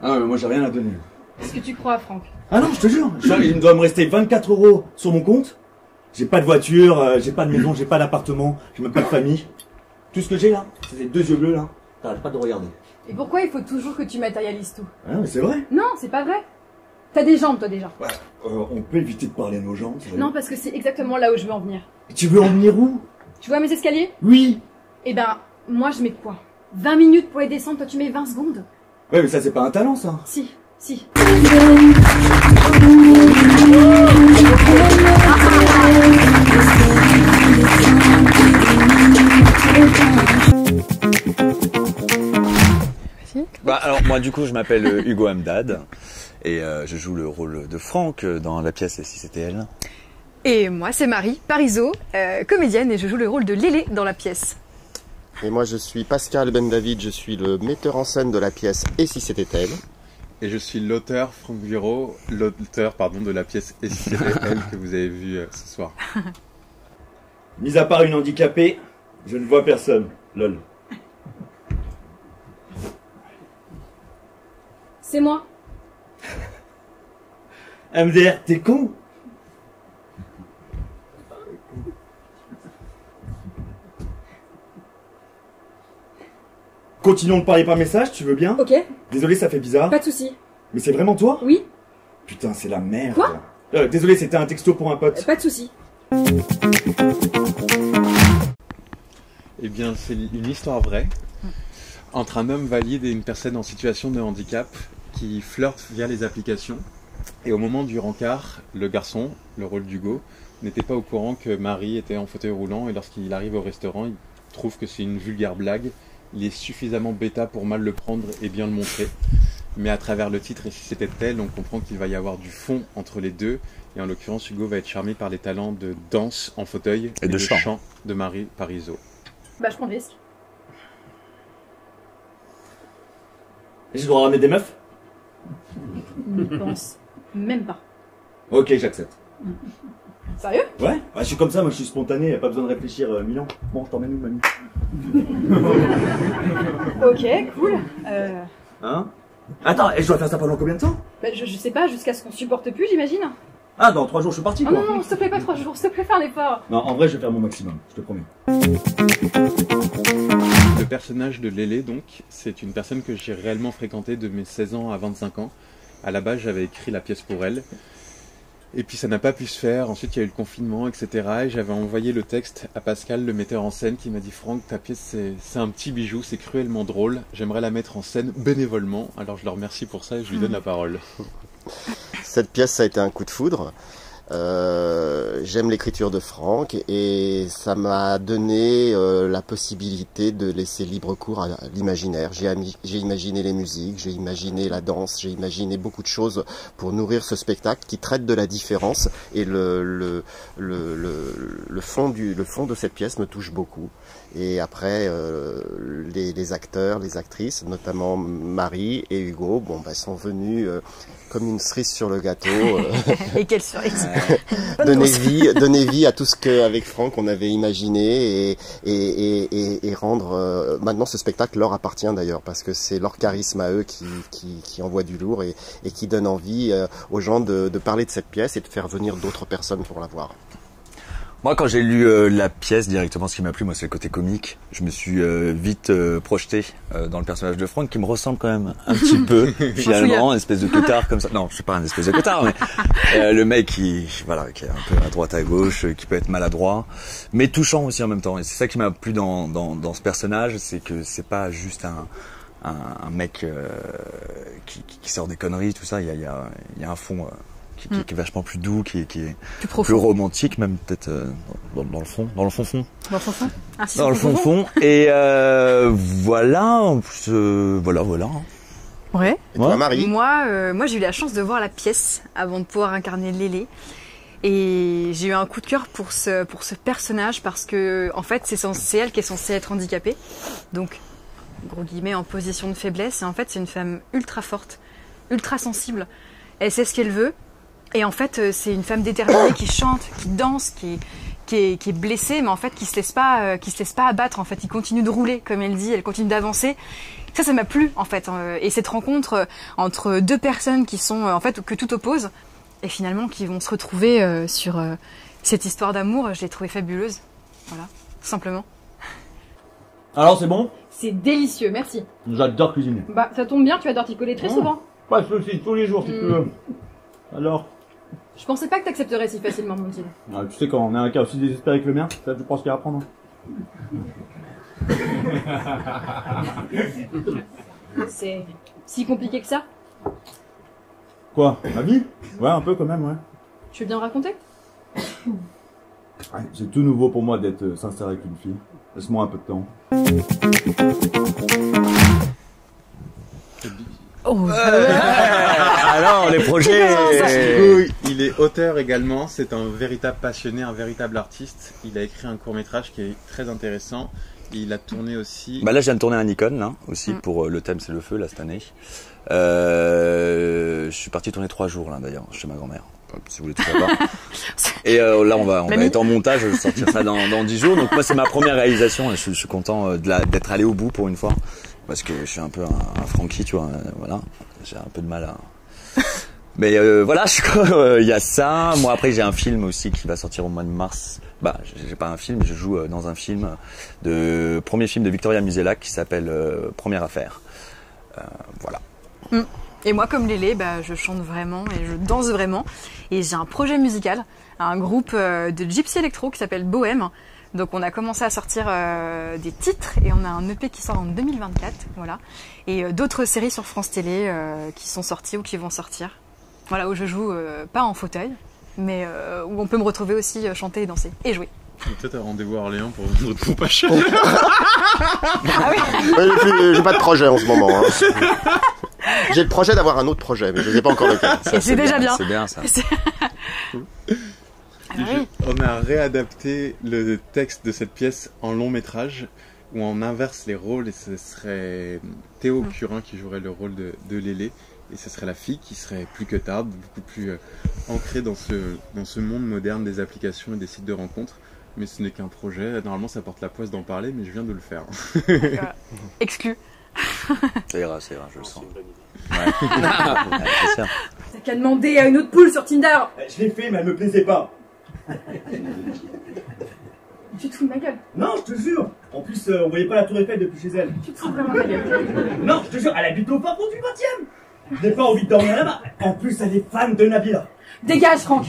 Ah mais moi j'ai rien à donner. Qu'est-ce que tu crois, Franck? Ah non, je te jure, il me doit me rester 24 € sur mon compte. J'ai pas de voiture, j'ai pas de maison, j'ai pas d'appartement, j'ai même pas de famille. Tout ce que j'ai là, c'est ces 2 yeux bleus là. T'arrêtes pas de regarder. Et pourquoi il faut toujours que tu matérialises tout? Ah mais c'est vrai. Non, c'est pas vrai. T'as des jambes, toi, déjà. Ouais, on peut éviter de parler à nos jambes. Non, parce que c'est exactement là où je veux en venir. Tu veux en venir où? Tu vois mes escaliers? Oui. Eh ben, moi je mets quoi? 20 minutes pour les descendre, toi tu mets 20 secondes? Ouais mais ça c'est pas un talent ça. Si, si. Bah alors moi du coup je m'appelle Hugo Hamdad et je joue le rôle de Franck dans la pièce Et si c'était elle. Et moi c'est Marie Parizeau, comédienne, et je joue le rôle de Lélé dans la pièce. Et moi je suis Pascal Ben David, je suis le metteur en scène de la pièce Et si c'était elle. Et je suis l'auteur, Franck Viro, l'auteur de la pièce Et si c'était elle que vous avez vue ce soir. Mis à part une handicapée, je ne vois personne. Lol. C'est moi. MDR, t'es con? Continuons de parler par message, tu veux bien? Ok. Désolé, ça fait bizarre. Pas de soucis. Mais c'est vraiment toi? Oui. Putain, c'est la merde. Quoi? Désolé, c'était un texto pour un pote. Pas de soucis. Eh bien, c'est une histoire vraie entre un homme valide et une personne en situation de handicap qui flirtent via les applications. Et au moment du rencard, le garçon, le rôle d'Hugo, n'était pas au courant que Marie était en fauteuil roulant, et lorsqu'il arrive au restaurant, il trouve que c'est une vulgaire blague. Il est suffisamment bêta pour mal le prendre et bien le montrer. Mais à travers le titre Et si c'était elle, on comprend qu'il va y avoir du fond entre les deux. Et en l'occurrence, Hugo va être charmé par les talents de danse en fauteuil et de chant de Marie Parizeau. Bah je prends le risque. Et je dois ramener des meufs? N'y pense même pas. Ok, j'accepte. Sérieux? Ouais, je suis comme ça, moi je suis spontané, pas besoin de réfléchir 1000 ans. Bon, je t'emmène où, mamie? Ok, cool. Hein? Attends, et je dois faire ça pendant combien de temps? Bah, je sais pas, jusqu'à ce qu'on supporte plus, j'imagine. Ah, dans 3 jours je suis parti Oh quoi. non, non, s'il te plaît, pas 3 jours, s'il te plaît, fais un effort. Non, en vrai je vais faire mon maximum, je te promets. Le personnage de Lélé, donc, c'est une personne que j'ai réellement fréquentée de mes 16 ans à 25 ans. À la base, j'avais écrit la pièce pour elle. Et puis ça n'a pas pu se faire, ensuite il y a eu le confinement, etc. Et j'avais envoyé le texte à Pascal, le metteur en scène, qui m'a dit « Franck, ta pièce c'est un petit bijou, c'est cruellement drôle, j'aimerais la mettre en scène bénévolement. » Alors je le remercie pour ça et je lui donne la parole. Cette pièce, ça a été un coup de foudre. J'aime l'écriture de Franck et ça m'a donné la possibilité de laisser libre cours à l'imaginaire. J'ai imaginé les musiques, j'ai imaginé la danse, j'ai imaginé beaucoup de choses pour nourrir ce spectacle qui traite de la différence, et le fond de cette pièce me touche beaucoup. Et après, les acteurs, les actrices, notamment Marie et Hugo, sont venus comme une cerise sur le gâteau. Et quelle cerise! Donner vie à tout ce qu'avec Franck on avait imaginé, et rendre maintenant ce spectacle leur appartient d'ailleurs, parce que c'est leur charisme à eux qui envoie du lourd et qui donne envie aux gens de parler de cette pièce et de faire venir d'autres personnes pour la voir. Moi, quand j'ai lu la pièce directement, ce qui m'a plu, moi, c'est le côté comique. Je me suis vite projeté dans le personnage de Franck, qui me ressemble quand même un petit peu, finalement, une espèce de cotard comme ça. Non, je suis pas un espèce de cotard, mais le mec qui est un peu à droite à gauche, qui peut être maladroit, mais touchant aussi en même temps. Et c'est ça qui m'a plu dans ce personnage, c'est que c'est pas juste un mec qui sort des conneries, tout ça. Il y a un fond. Qui est vachement plus doux, qui est plus romantique, même peut-être dans le fond. Dans le fond. Ah, si, dans le fond. Et voilà, en plus, voilà. Ouais. Et toi, Marie? Moi, j'ai eu la chance de voir la pièce avant de pouvoir incarner Lélé. Et j'ai eu un coup de cœur pour ce personnage, parce que, en fait, c'est elle qui est censée être handicapée. Donc, gros guillemets, en position de faiblesse. Et en fait, c'est une femme ultra forte, ultra sensible. elle sait ce qu'elle veut. Et en fait, c'est une femme déterminée qui chante, qui danse, qui est blessée, mais en fait qui se laisse pas abattre. En fait, il continue de rouler, comme elle dit, elle continue d'avancer. Ça m'a plu en fait. Et cette rencontre entre deux personnes qui sont en fait que tout oppose, et finalement qui vont se retrouver sur cette histoire d'amour, je l'ai trouvée fabuleuse. Voilà, tout simplement. Alors c'est bon? C'est délicieux, merci. J'adore cuisiner. Bah, ça tombe bien, tu adores t'y coller très souvent. Pas de soucis, tous les jours si tu veux. Alors? Je pensais pas que t'accepterais si facilement, mon deal. Ah, tu sais, quand on a un cas aussi désespéré que le mien, ça, je pense qu'il y a à apprendre. C'est si compliqué que ça? Quoi? Ma vie? Ouais, un peu quand même, ouais. Tu veux bien me raconter? Ouais, c'est tout nouveau pour moi d'être sincère avec une fille. Laisse-moi un peu de temps. Oh. Alors, les projets. Il est auteur également, c'est un véritable passionné, un véritable artiste. Il a écrit un court-métrage qui est très intéressant. Il a tourné aussi... Bah là, je viens de tourner un Nikon, là, aussi, pour le thème c'est le feu, là, cette année. Je suis parti tourner 3 jours, là, d'ailleurs, chez ma grand-mère. Si vous voulez tout savoir. Et là, on va être en montage, je vais sortir ça dans 10 jours. Donc moi, c'est ma première réalisation et je suis content d'être allé au bout pour une fois. Parce que je suis un peu un Francky, tu vois, voilà. J'ai un peu de mal à... Mais voilà, il y a ça. Moi, après, j'ai un film aussi qui va sortir au mois de mars. Bah, j'ai pas un film, je joue dans un film premier film de Victoria Musella qui s'appelle Première affaire. Voilà. Et moi, comme Lélé, bah, je chante vraiment et je danse vraiment. Et j'ai un projet musical, un groupe de gypsy électro qui s'appelle Bohème. Donc on a commencé à sortir des titres et on a un EP qui sort en 2024, voilà. Et d'autres séries sur France Télé qui sont sorties ou qui vont sortir. Voilà, où je joue pas en fauteuil, mais où on peut me retrouver aussi chanter et danser et jouer. Peut-être un rendez-vous à Orléans pour vendre trop pas cher. Ah oui. J'ai pas de projet en ce moment. Hein. J'ai le projet d'avoir un autre projet, mais je sais pas encore lequel. C'est déjà bien. C'est bien ça. Ah oui. On a réadapté le texte de cette pièce en long métrage où on inverse les rôles et ce serait Théo Curin qui jouerait le rôle de Lélé et ce serait la fille qui serait plus que tard, beaucoup plus ancrée dans ce monde moderne des applications et des sites de rencontres. Mais ce n'est qu'un projet, normalement ça porte la poisse d'en parler mais je viens de le faire. Exclu. Ça ira, je le sens. T'as qu'à demander à une autre poule sur Tinder. Je l'ai fait, mais elle me plaisait pas. Tu te fous de ma gueule. Non, je te jure. En plus, on voyait pas la tour Eiffel depuis chez elle. Tu te fous vraiment de ma gueule. Non, je te jure, elle habite au fin fond du 20e. Je n'ai pas envie de dormir là-bas. En plus, elle est fan de Nabila. Dégage, Franck.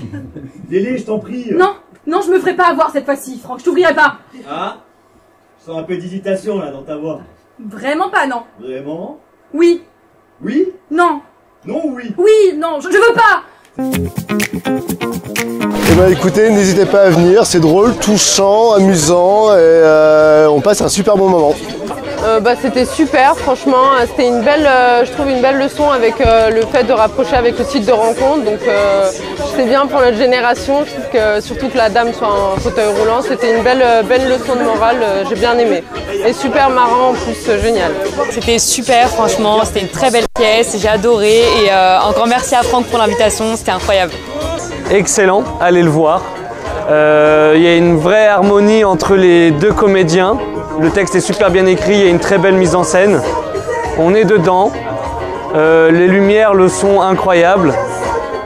Lélé, je t'en prie. Non, je me ferai pas avoir cette fois-ci, Franck. Je t'ouvrirai pas. Ah, je sens un peu d'hésitation là dans ta voix. Vraiment pas, non. Vraiment? Oui. Oui? Non. Non ou oui? Oui, non, je veux pas. Eh ben écoutez, n'hésitez pas à venir, c'est drôle, touchant, amusant et on passe un super bon moment. C'était super, franchement, c'était une belle, je trouve une belle leçon avec le fait de rapprocher avec le site de rencontre. Donc c'est bien pour notre génération, je trouve que surtout que la dame soit en fauteuil roulant, c'était une belle leçon de morale, j'ai bien aimé. Et super marrant en plus, génial. C'était super, franchement, c'était une très belle pièce, j'ai adoré et encore merci à Franck pour l'invitation, c'était incroyable. Excellent, allez le voir. Il y a une vraie harmonie entre les deux comédiens. Le texte est super bien écrit, il y a une très belle mise en scène. On est dedans. Les lumières, le son incroyable.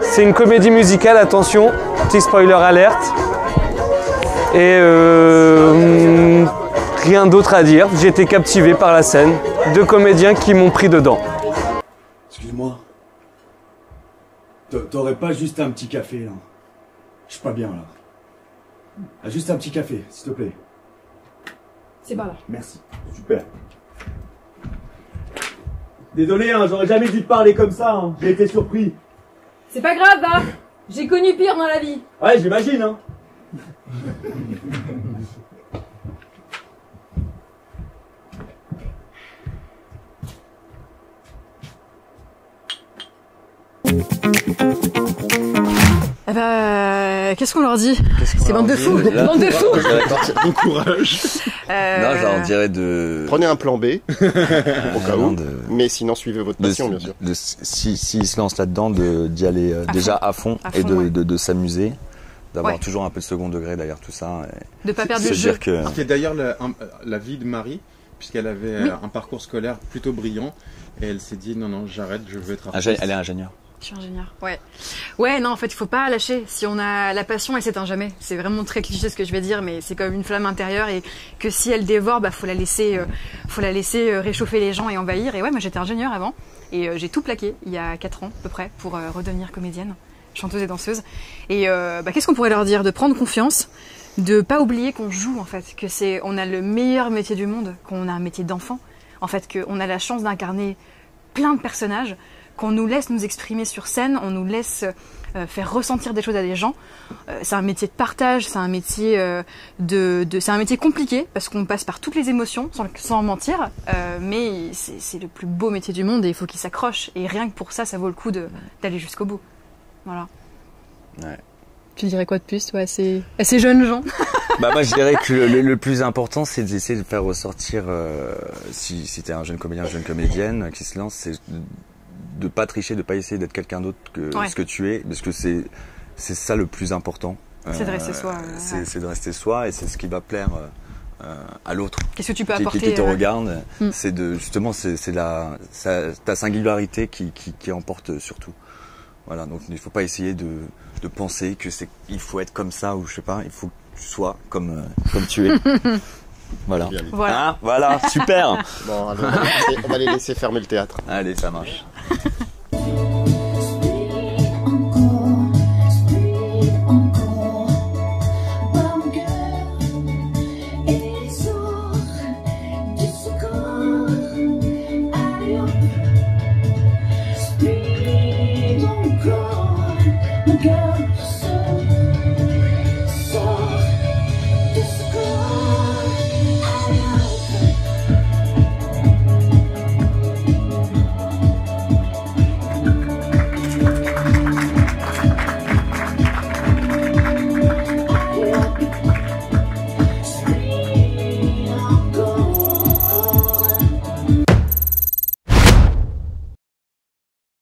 C'est une comédie musicale, attention, petit spoiler alerte. Et rien d'autre à dire. J'ai été captivé par la scène. 2 comédiens qui m'ont pris dedans. Excuse-moi. T'aurais pas juste un petit café là? Je suis pas bien là. Ah, juste un petit café, s'il te plaît. C'est pas là. Merci. Super. Désolé, hein, j'aurais jamais dû te parler comme ça, hein. J'ai été surpris. C'est pas grave, va. J'ai connu pire dans la vie. Ouais, j'imagine, hein. Eh ben, qu'est-ce qu'on leur dit? C'est leur bande de dit fous. Là, Bande de fous. Bon courage. Non, je leur dirais de... Prenez un plan B, au cas où, de- mais sinon suivez votre passion, bien sûr. S'ils se lancent là-dedans, d'y aller déjà à fond et fond, ouais. de s'amuser, d'avoir Ouais. toujours un peu de second degré derrière tout ça. Et De pas perdre se le jeu. dire que... Qui est d'ailleurs la vie de Marie, puisqu'elle avait Oui. un parcours scolaire plutôt brillant, et elle s'est dit non, j'arrête, je veux être artiste. Elle est ingénieure. Je suis ingénieur. Ouais. Ouais, non, en fait, il faut pas lâcher. Si on a la passion, elle s'éteint jamais. C'est vraiment très cliché ce que je vais dire, mais c'est comme une flamme intérieure et que si elle dévore, bah, faut la laisser réchauffer les gens et envahir. Et ouais, moi, j'étais ingénieure avant et j'ai tout plaqué il y a 4 ans, à peu près, pour redevenir comédienne, chanteuse et danseuse. Et bah, qu'est-ce qu'on pourrait leur dire? De prendre confiance, de pas oublier qu'on joue, en fait, que on a le meilleur métier du monde, qu'on a un métier d'enfant. En fait, qu'on a la chance d'incarner plein de personnages, qu'on nous laisse nous exprimer sur scène, on nous laisse faire ressentir des choses à des gens. C'est un métier de partage, c'est un métier c'est un métier compliqué parce qu'on passe par toutes les émotions sans mentir, mais c'est le plus beau métier du monde et il faut qu'il s'accroche. Et rien que pour ça, ça vaut le coup d'aller jusqu'au bout. Voilà. Ouais. Tu dirais quoi de plus, toi, à ces jeunes gens? Bah moi je dirais que le plus important c'est d'essayer de faire ressortir si t'es un jeune comédien, une jeune comédienne qui se lance, c'est de pas tricher, de pas essayer d'être quelqu'un d'autre que ce que tu es, parce que c'est ça le plus important. C'est de rester soi. C'est de rester soi et c'est ce qui va plaire à l'autre. Qu'est-ce que tu peux apporter qui te regarde, c'est de justement c'est ta singularité qui emporte surtout. Voilà, donc il faut pas essayer de penser que il faut être comme ça ou je sais pas, il faut que tu sois comme tu es. Voilà. Voilà. Hein, voilà, super. Bon, alors, on va les laisser fermer le théâtre. Allez, ça marche. Mon cœur